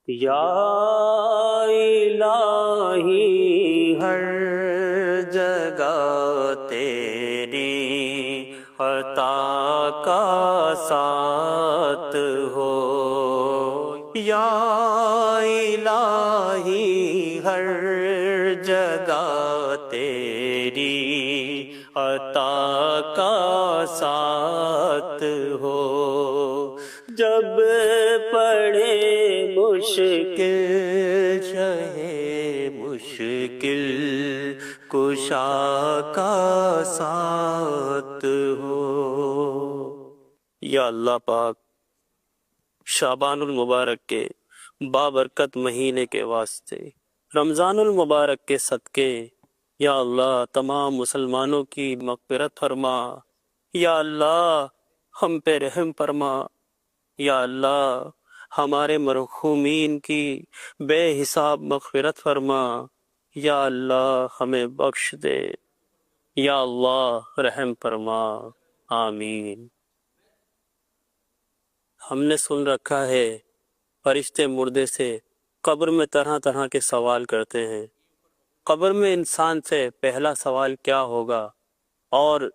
یا الہی ہر جگہ تیری عطا کا ساتھ ہو، یا الہی ہر جگہ تیری عطا کا ساتھ ہو، جب پڑے مشکل شہے مشکل کشا کا ساتھ ہو۔ یا اللہ پاک، شعبان المبارک کے بابرکت مہینے کے واسطے، رمضان المبارک کے صدقے، یا اللہ تمام مسلمانوں کی مغفرت فرما، یا اللہ ہم پہ رحم فرما، یا اللہ ہمارے مرحومین کی بے حساب مغفرت فرما، یا اللہ ہمیں بخش دے، یا اللہ رحم فرما، آمین۔ ہم نے سن رکھا ہے فرشتے مردے سے قبر میں طرح طرح کے سوال کرتے ہیں۔ قبر میں انسان سے پہلا سوال کیا ہوگا، اور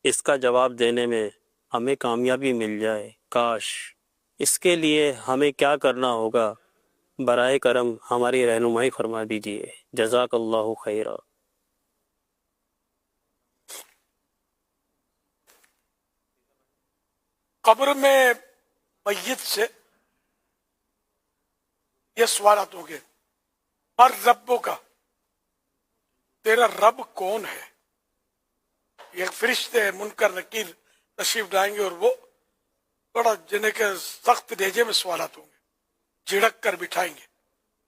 اس کا جواب دینے میں ہمیں کامیابی مل جائے، کاش۔ اس کے لیے ہمیں کیا کرنا ہوگا؟ برائے کرم ہماری رہنمائی فرما دیجیے، جزاک اللہ خیرہ۔ قبر میں میت سے یہ سوالات ہوں گے، پر ربوں کا، تیرا رب کون ہے؟ یہ فرشتے منکر نکیر تشریف لائیں گے، اور وہ بڑا جنہیں کہ سخت لہجے میں سوالات ہوں گے، جھڑک کر بٹھائیں گے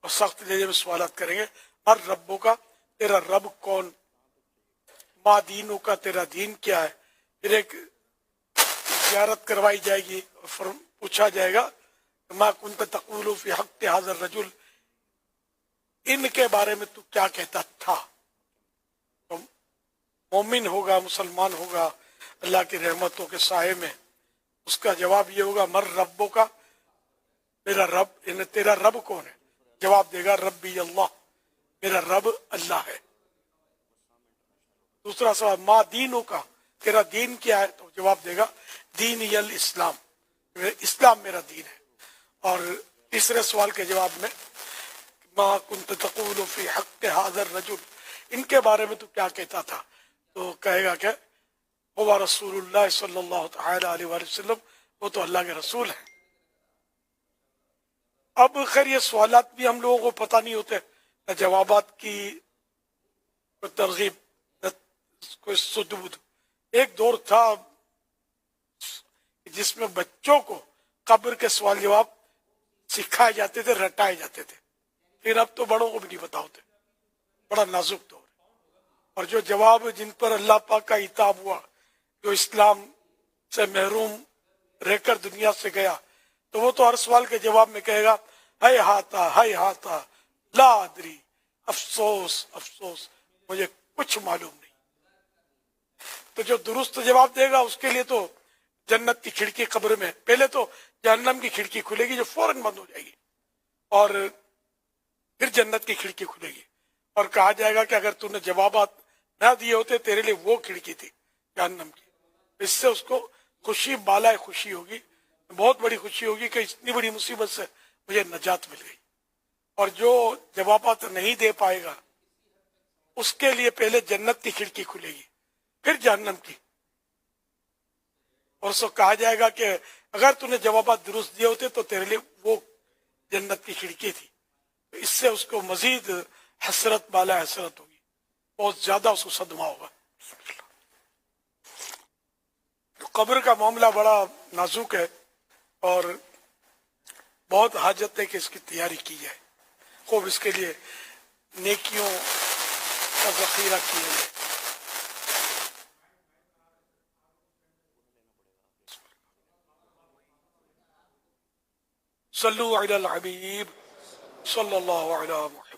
اور سخت لہجے میں سوالات کریں گے۔ ہر ربوں کا، تیرا رب کون؟ ما دینوں کا، تیرا دین کیا ہے؟ پھر ایک زیارت کروائی جائے گی اور پوچھا جائے گا ما کنت تقول فی حق ھذا الرجل، ان کے بارے میں تو کیا کہتا تھا؟ تو مومن ہوگا، مسلمان ہوگا اللہ کی رحمتوں کے سائے میں، اس کا جواب یہ ہوگا مر ربوں کا، میرا رب، یعنی تیرا رب کون ہے؟ جواب دے گا ربی اللہ، میرا رب اللہ ہے۔ دوسرا سوال ما دینوں کا، تیرا دین کیا ہے؟ تو جواب دے گا دینی الاسلام، اسلام میرا دین ہے۔ اور تیسرے سوال کے جواب میں ما کنت تقول فی حق ھذا الرجل، ان کے بارے میں تو کیا کہتا تھا؟ تو کہے گا کہ وہ رسول اللہ صلی اللہ تعالی علیہ وآلہ وسلم، وہ تو اللہ کے رسول ہیں۔ اب خیر یہ سوالات بھی ہم لوگوں کو پتہ نہیں ہوتے، نہ جوابات کی کوئی ترغیب نہ کوئی سدود۔ ایک دور تھا جس میں بچوں کو قبر کے سوال جواب سکھائے جاتے تھے، رٹائے جاتے تھے، پھر اب تو بڑوں کو بھی نہیں پتا ہوتے، بڑا نازک دور ہے۔ اور جو جواب جن پر اللہ پاک کا عتاب ہوا، جو اسلام سے محروم رہ کر دنیا سے گیا، تو وہ تو ہر سوال کے جواب میں کہے گا ہے ہاتا لا ادری، افسوس افسوس مجھے کچھ معلوم نہیں۔ تو جو درست جواب دے گا اس کے لیے تو جنت کی کھڑکی قبر میں، پہلے تو جہنم کی کھڑکی کھلے گی جو فوراً بند ہو جائے گی، اور پھر جنت کی کھڑکی کھلے گی، اور کہا جائے گا کہ اگر تو نے جوابات نہ دیے ہوتے تیرے لیے وہ کھڑکی تھی جہنم کی۔ اس سے اس کو خوشی بالائے خوشی ہوگی، بہت بڑی خوشی ہوگی کہ اتنی بڑی مصیبت سے مجھے نجات مل گئی۔ اور جو جوابات نہیں دے پائے گا اس کے لیے پہلے جنت کی کھڑکی کھلے گی، پھر جہنم کی، اور اس کو کہا جائے گا کہ اگر تو نے جوابات درست دیے ہوتے تو تیرے لیے وہ جنت کی کھڑکی تھی۔ تو اس سے اس کو مزید حسرت بالا حسرت ہوگی، بہت زیادہ اس کو صدمہ ہوگا۔ قبر کا معاملہ بڑا نازک ہے، اور بہت حاجت ہے کہ اس کی تیاری کی جائے، خوب اس کے لیے نیکیوں کا ذخیرہ کیا جائے۔ صلو علی الحبیب صلی اللہ علیہ وسلم۔